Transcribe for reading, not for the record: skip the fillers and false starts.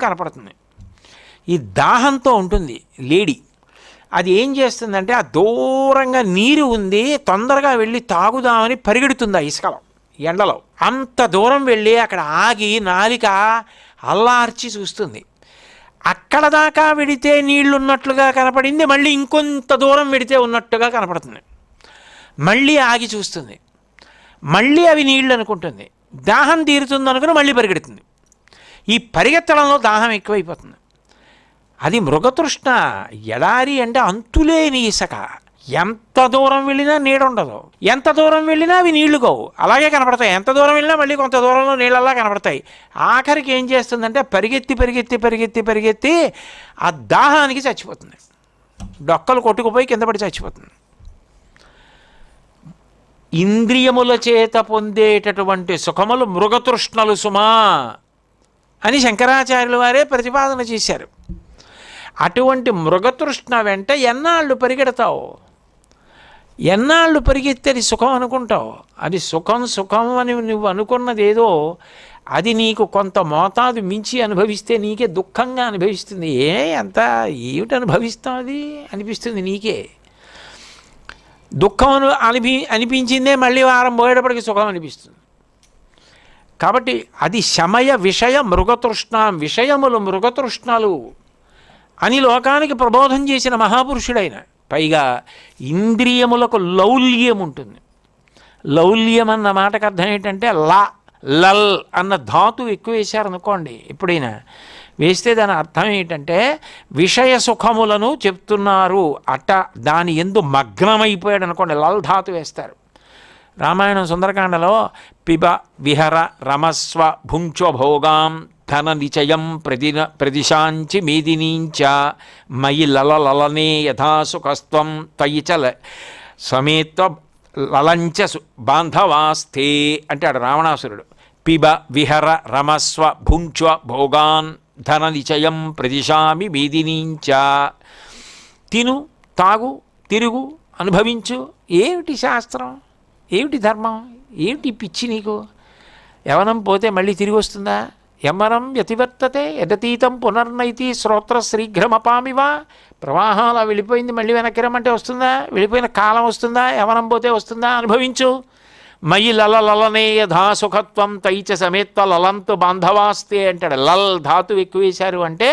కనపడుతుంది. ఈ దాహంతో ఉంటుంది లేడీ. అది ఏం చేస్తుందంటే ఆ దూరంగా నీరు ఉంది, తొందరగా వెళ్ళి తాగుదామని పరిగెడుతుంది ఆ ఇసుకలో, ఎండలో. అంత దూరం వెళ్ళి అక్కడ ఆగి నాలిక అల్లార్చి చూస్తుంది. అక్కడ దాకా వెడితే నీళ్లు ఉన్నట్లుగా కనపడింది, మళ్ళీ ఇంకొంత దూరం వెడితే ఉన్నట్టుగా కనపడుతుంది. మళ్ళీ ఆగి చూస్తుంది, మళ్ళీ అవి నీళ్ళు అనుకుంటుంది. దాహం తీరుతుంది అనుకుని మళ్ళీ పరిగెడుతుంది. ఈ పరిగెత్తడంలో దాహం ఎక్కువైపోతుంది. అది మృగతృష్ణ. ఎడారి అంటే అంతులేని ఇసుక. ఎంత దూరం వెళ్ళినా నీడ ఉండదు, ఎంత దూరం వెళ్ళినా అవి నీళ్లు కావు, అలాగే కనపడతాయి. ఎంత దూరం వెళ్ళినా మళ్ళీ కొంత దూరంలో నీళ్ళలా కనపడతాయి. ఆఖరికి ఏం చేస్తుందంటే పరిగెత్తి పరిగెత్తి పరిగెత్తి పరిగెత్తి ఆ దాహానికి చచ్చిపోతుంది. డొక్కలు కొట్టుకుపోయి కింద పడి చచ్చిపోతుంది. ఇంద్రియముల చేత పొందేటటువంటి సుఖములు మృగతృష్ణలు సుమా అని శంకరాచార్యుల వారే ప్రతిపాదన చేశారు. అటువంటి మృగతృష్ణ వెంట ఎన్నాళ్ళు పరిగెడతావు, ఎన్నాళ్ళు పరిగెత్తి అది సుఖం అనుకుంటావు. అది సుఖం సుఖం అని నువ్వు అనుకున్నది ఏదో అది నీకు కొంత మోతాదు మించి అనుభవిస్తే నీకే దుఃఖంగా అనిపిస్తుంది. ఎంత ఏమిటి అనుభవిస్తావు అది అనిపిస్తుంది నీకే. దుఃఖం అనిపించిందే మళ్ళీ వారం పోయేటప్పటికి సుఖం అనిపిస్తుంది. కాబట్టి అది శమయ విషయ మృగతృష్ణ, విషయములు మృగతృష్ణలు అని లోకానికి ప్రబోధం చేసిన మహాపురుషుడైన. పైగా ఇంద్రియములకు లౌల్యం ఉంటుంది. లౌల్యం అన్న మాటకు అర్థం ఏంటంటే లల్ అన్న ధాతు ఎక్కువ వేశారనుకోండి, ఎప్పుడైనా వేస్తే దాని అర్థం ఏంటంటే విషయ సుఖములను చెప్తున్నారు అట్ట, దాని యందు మగ్నమైపోయాడు అనుకోండి, లల్ ధాతు వేస్తారు. రామాయణం సుందరకాండలో పిబ విహర రమస్వ భుంచో భోగాం ధన నిచయం ప్రదిశాంచి మేదినీంచ మయి లలలనే యథాసుఖస్త్వం తయి చ సమేత్వ లలంచ బాంధవాస్తే అంటాడు రావణాసురుడు. పిబ విహర రమస్వ భుంచ భోగాన్ ధన నిచయం ప్రదిశామి మేదినీంచ. తిను, తాగు, తిరుగు, అనుభవించు. ఏమిటి శాస్త్రం, ఏమిటి ధర్మం, ఏమిటి పిచ్చి నీకు? యవనం పోతే మళ్ళీ తిరిగి వస్తుందా? యమనం వ్యతివర్తతే యదతీతం పునర్నైతి శ్రోత్ర శీఘ్రమపామివా. ప్రవాహంలా వెళ్ళిపోయింది, మళ్ళీ వెనక్కి రమ్మంటే వస్తుందా? వెళ్ళిపోయిన కాలం వస్తుందా? యవనం పోతే వస్తుందా? అనుభవించు. మయి లలలనే యథా సుఖత్వం తైచ సమేత్వ లలంతు బాంధవాస్తే అంటాడు. లల్ ధాతు ఎక్కువ వేశారు అంటే